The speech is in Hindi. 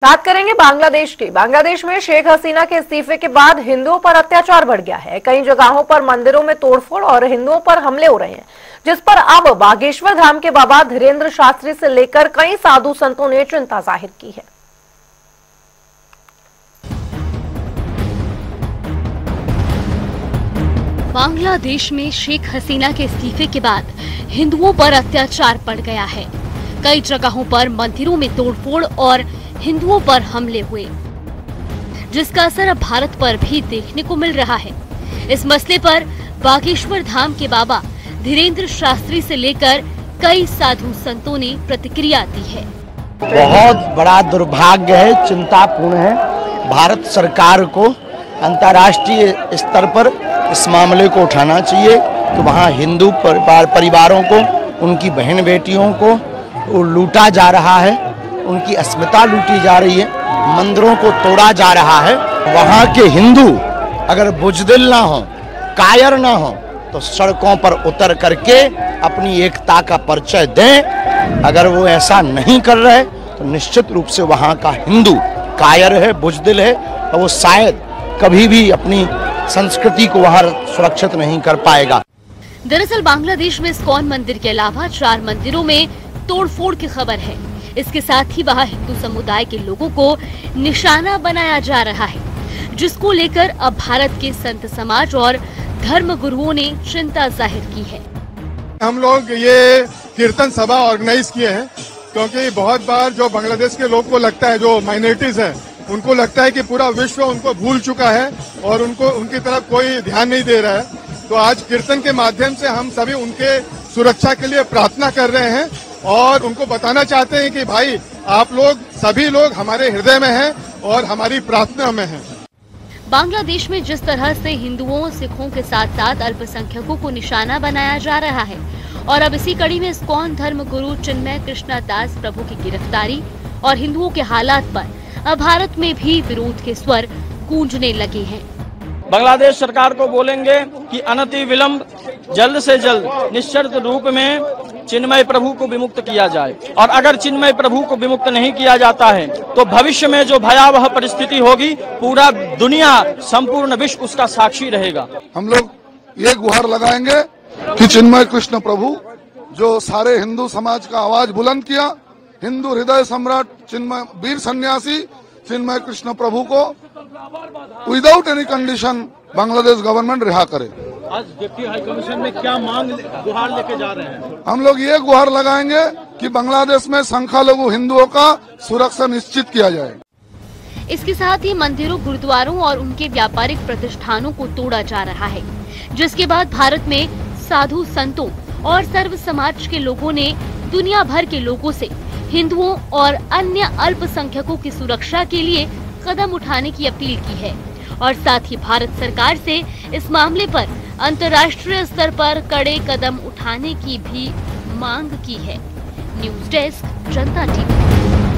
बात करेंगे बांग्लादेश की। बांग्लादेश में शेख हसीना के इस्तीफे के बाद हिंदुओं पर अत्याचार बढ़ गया है। कई जगहों पर मंदिरों में तोड़फोड़ और हिंदुओं पर हमले हो रहे हैं, जिस पर अब बागेश्वर धाम के बाबा धीरेन्द्र शास्त्री से लेकर कई साधु संतों ने चिंता जाहिर की है। बांग्लादेश में शेख हसीना के इस्तीफे के बाद हिंदुओं पर अत्याचार बढ़ गया है। कई जगहों पर मंदिरों में तोड़फोड़ और हिंदुओं पर हमले हुए, जिसका असर अब भारत पर भी देखने को मिल रहा है। इस मसले पर बागेश्वर धाम के बाबा धीरेन्द्र शास्त्री से लेकर कई साधु संतों ने प्रतिक्रिया दी है। बहुत बड़ा दुर्भाग्य है, चिंतापूर्ण है। भारत सरकार को अंतर्राष्ट्रीय स्तर पर इस मामले को उठाना चाहिए कि वहाँ हिंदू परिवारों को, उनकी बहन बेटियों को लूटा जा रहा है, उनकी अस्मिता लूटी जा रही है, मंदिरों को तोड़ा जा रहा है। वहाँ के हिंदू अगर बुजदिल ना हो, कायर ना हो, तो सड़कों पर उतर करके अपनी एकता का परिचय दें। अगर वो ऐसा नहीं कर रहे तो निश्चित रूप से वहाँ का हिंदू कायर है, बुजदिल है, और वो शायद कभी भी अपनी संस्कृति को वहाँ सुरक्षित नहीं कर पाएगा। दरअसल बांग्लादेश में इस्कॉन मंदिर के अलावा 4 मंदिरों में तोड़फोड़ की खबर है। इसके साथ ही वहाँ हिंदू समुदाय के लोगों को निशाना बनाया जा रहा है, जिसको लेकर अब भारत के संत समाज और धर्म गुरुओं ने चिंता जाहिर की है। हम लोग ये कीर्तन सभा ऑर्गेनाइज किए हैं क्योंकि बहुत बार जो बांग्लादेश के लोग को लगता है, जो माइनॉरिटीज है, उनको लगता है कि पूरा विश्व उनको भूल चुका है और उनकी तरफ कोई ध्यान नहीं दे रहा है। तो आज कीर्तन के माध्यम से हम सभी उनके सुरक्षा के लिए प्रार्थना कर रहे हैं और उनको बताना चाहते हैं कि भाई आप लोग सभी लोग हमारे हृदय में हैं और हमारी प्रार्थना में हैं। बांग्लादेश में जिस तरह से हिंदुओं, सिखों के साथ साथ अल्पसंख्यकों को निशाना बनाया जा रहा है और अब इसी कड़ी में इस्कॉन धर्म गुरु चिन्मय कृष्णा दास प्रभु की गिरफ्तारी और हिंदुओं के हालात पर अब भारत में भी विरोध के स्वर गूंजने लगे हैं। बांग्लादेश सरकार को बोलेंगे कि अनति विलंब जल्द से जल्द निश्चित रूप में चिन्मय प्रभु को विमुक्त किया जाए, और अगर चिन्मय प्रभु को विमुक्त नहीं किया जाता है तो भविष्य में जो भयावह परिस्थिति होगी, पूरा दुनिया, संपूर्ण विश्व उसका साक्षी रहेगा। हम लोग ये गुहार लगाएंगे कि चिन्मय कृष्ण प्रभु जो सारे हिंदू समाज का आवाज बुलंद किया, हिंदू हृदय सम्राट चिन्मय वीर सन्यासी चिन्मय कृष्ण प्रभु को without any condition Bangladesh government रिहा करे। आज डिप्टी हाई कमीशन में क्या मांग गुहार लेके जा रहे हैं? हम लोग ये गुहार लगाएंगे कि बांग्लादेश में संख्यालघु हिंदुओं का सुरक्षा निश्चित किया जाए। इसके साथ ही मंदिरों, गुरुद्वारों और उनके व्यापारिक प्रतिष्ठानों को तोड़ा जा रहा है, जिसके बाद भारत में साधु संतों और सर्व समाज के लोगों ने दुनिया भर के लोगों से हिंदुओं और अन्य अल्पसंख्यकों की सुरक्षा के लिए कदम उठाने की अपील की है और साथ ही भारत सरकार से इस मामले पर अंतर्राष्ट्रीय स्तर पर कड़े कदम उठाने की भी मांग की है। न्यूज़ डेस्क, जनता टीवी।